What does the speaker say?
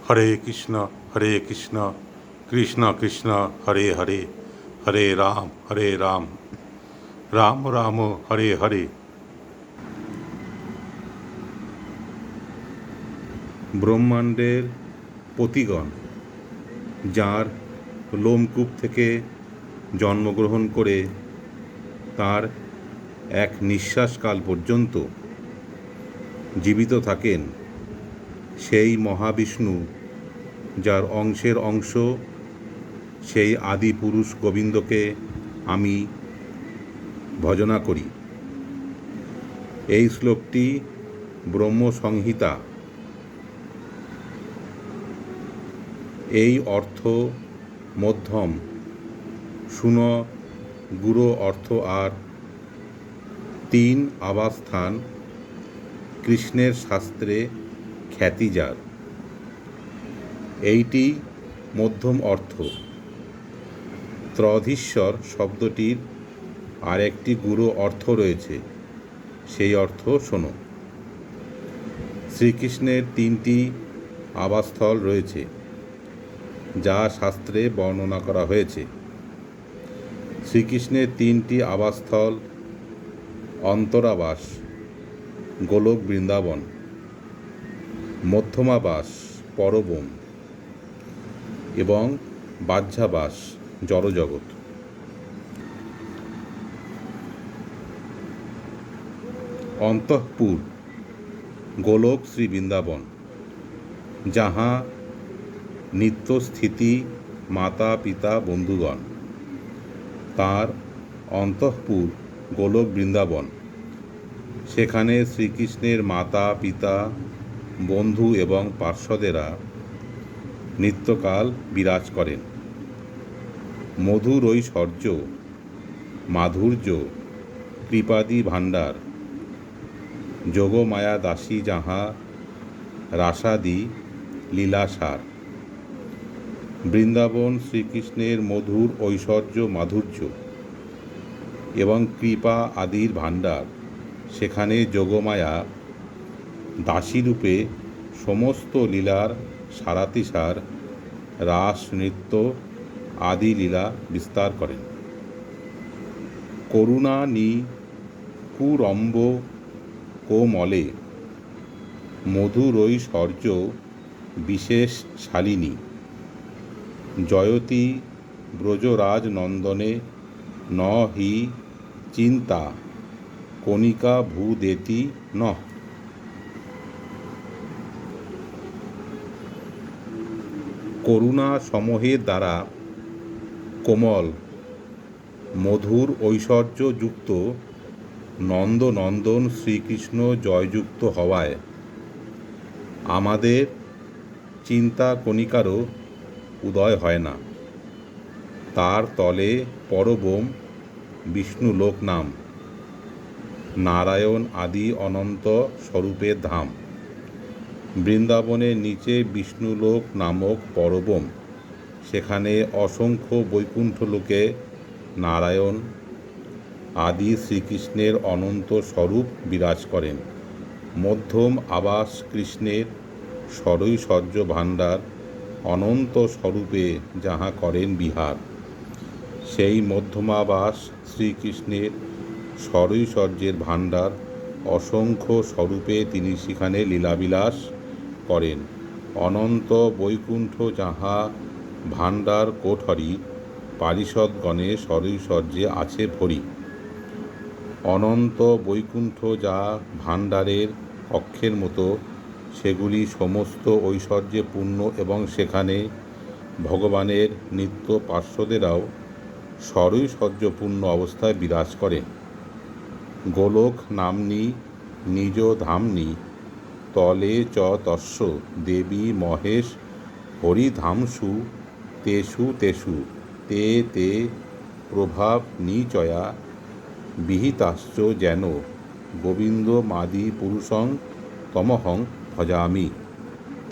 হরে কৃষ্ণ কৃষ্ণ কৃষ্ণ হরে হরে হরে রাম রাম রাম হরে হরে। ব্রহ্মাণ্ডের পতিগণ যার লোমকূপ থেকে জন্মগ্রহণ করে তার এক নিঃশ্বাসকাল পর্যন্ত জীবিত থাকেন, সেই মহাবিষ্ণু যার অংশের অংশ, সেই আদি পুরুষ গোবিন্দকে আমি ভজনা করি। এই শ্লোকটি ব্রহ্মসংহিতা। এই অর্থ মধ্যম, শুন গুরু অর্থ আর তিন আবাসস্থান কৃষ্ণের শাস্ত্রে খ্যাতি যার। এইটি মধ্যম অর্থ। ত্রধীশ্বর শব্দটির আর একটি গুরু অর্থ রয়েছে, সেই অর্থ শোনো। শ্রীকৃষ্ণের তিনটি আবাসস্থল রয়েছে যা শাস্ত্রে বর্ণনা করা হয়েছে। শ্রীকৃষ্ণের তিনটি আবাসস্থল অন্তরাবাস গোলক বৃন্দাবন, মধ্যমাবাস পরবম এবং বাহ্যাবাস জড়জগৎ। অন্তঃপুর গোলক শ্রী বৃন্দাবন, যাহা নিত্যস্থিতি মাতা পিতা বন্ধুগণ। তার অন্তঃপুর গোলক বৃন্দাবন, সেখানে শ্রীকৃষ্ণের মাতা পিতা বন্ধু এবং পার্শ্বদেরা নিত্যকাল বিরাজ করেন। মধুর ঐশ্বর্য মাধুর্য কৃপাদি ভাণ্ডার যোগমায়া দাসী যাহা রাসাদি লীলাসার। বৃন্দাবন শ্রীকৃষ্ণের মধুর ঐশ্বর্য মাধুর্য এবং কৃপা আদির ভাণ্ডার। সেখানে যোগমায়া দাসীরূপে সমস্ত লীলার সারাতিসার রাস নৃত্য আদি লীলা বিস্তার করেন। করুণা নি কুরম্ব কোমলে মধুরৈশ্বর্য বিশেষ শালিনী। জয়তী ব্রজরাজ নন্দনে ন হি চিন্তা কণিকা ভূদেতি নঃ। করুণা সমূহের দ্বারা কোমল মধুর ঐশ্বর্যযুক্ত নন্দনন্দন শ্রীকৃষ্ণ জয়যুক্ত হওয়ায় আমাদের চিন্তা কণিকারও উদয় হয় না। তার তলে পরবম বিষ্ণুলোক নাম, নারায়ণ আদি অনন্ত স্বরূপের ধাম। বৃন্দাবনের নিচে বিষ্ণুলোক নামক পরবম, সেখানে অসংখ্য বৈকুণ্ঠ লোকে নারায়ণ আদি শ্রীকৃষ্ণের অনন্ত স্বরূপ বিরাজ করেন। মধ্যম আবাস কৃষ্ণের ষড়ৈশ্বর্য ভাণ্ডার অনন্ত স্বরূপে যাহা করেন বিহার। সেই মধ্যমাবাস শ্রীকৃষ্ণের ষড়ৈশ্বর্যের ভাণ্ডার অসংখ্য স্বরূপে তিনি সেখানে লীলাবিলাস করেন। অনন্ত বৈকুণ্ঠ যাহা ভাণ্ডার কোঠরি, পারিষদগণে ষড়ৈশ্বর্যে আছে ভরি। অনন্ত বৈকুণ্ঠ যা ভাণ্ডারের কক্ষের মতো, সেগুলি সমস্ত ঐশ্বর্যে পূর্ণ এবং সেখানে ভগবানের নিত্য পার্শ্বদেরাও ষড়ৈশ্বর্যপূর্ণ অবস্থায় বিরাজ করেন। গোলক নাম্নী নিজ ধাম্নী তলে চ তস্য দেবী মহেশ হরিধামসু তেষু তেষু তে তে প্রভাব নিচয়া বিহিতাশ্চ যেন গোবিন্দ মাদি পুরুষং তমহং ভজামি।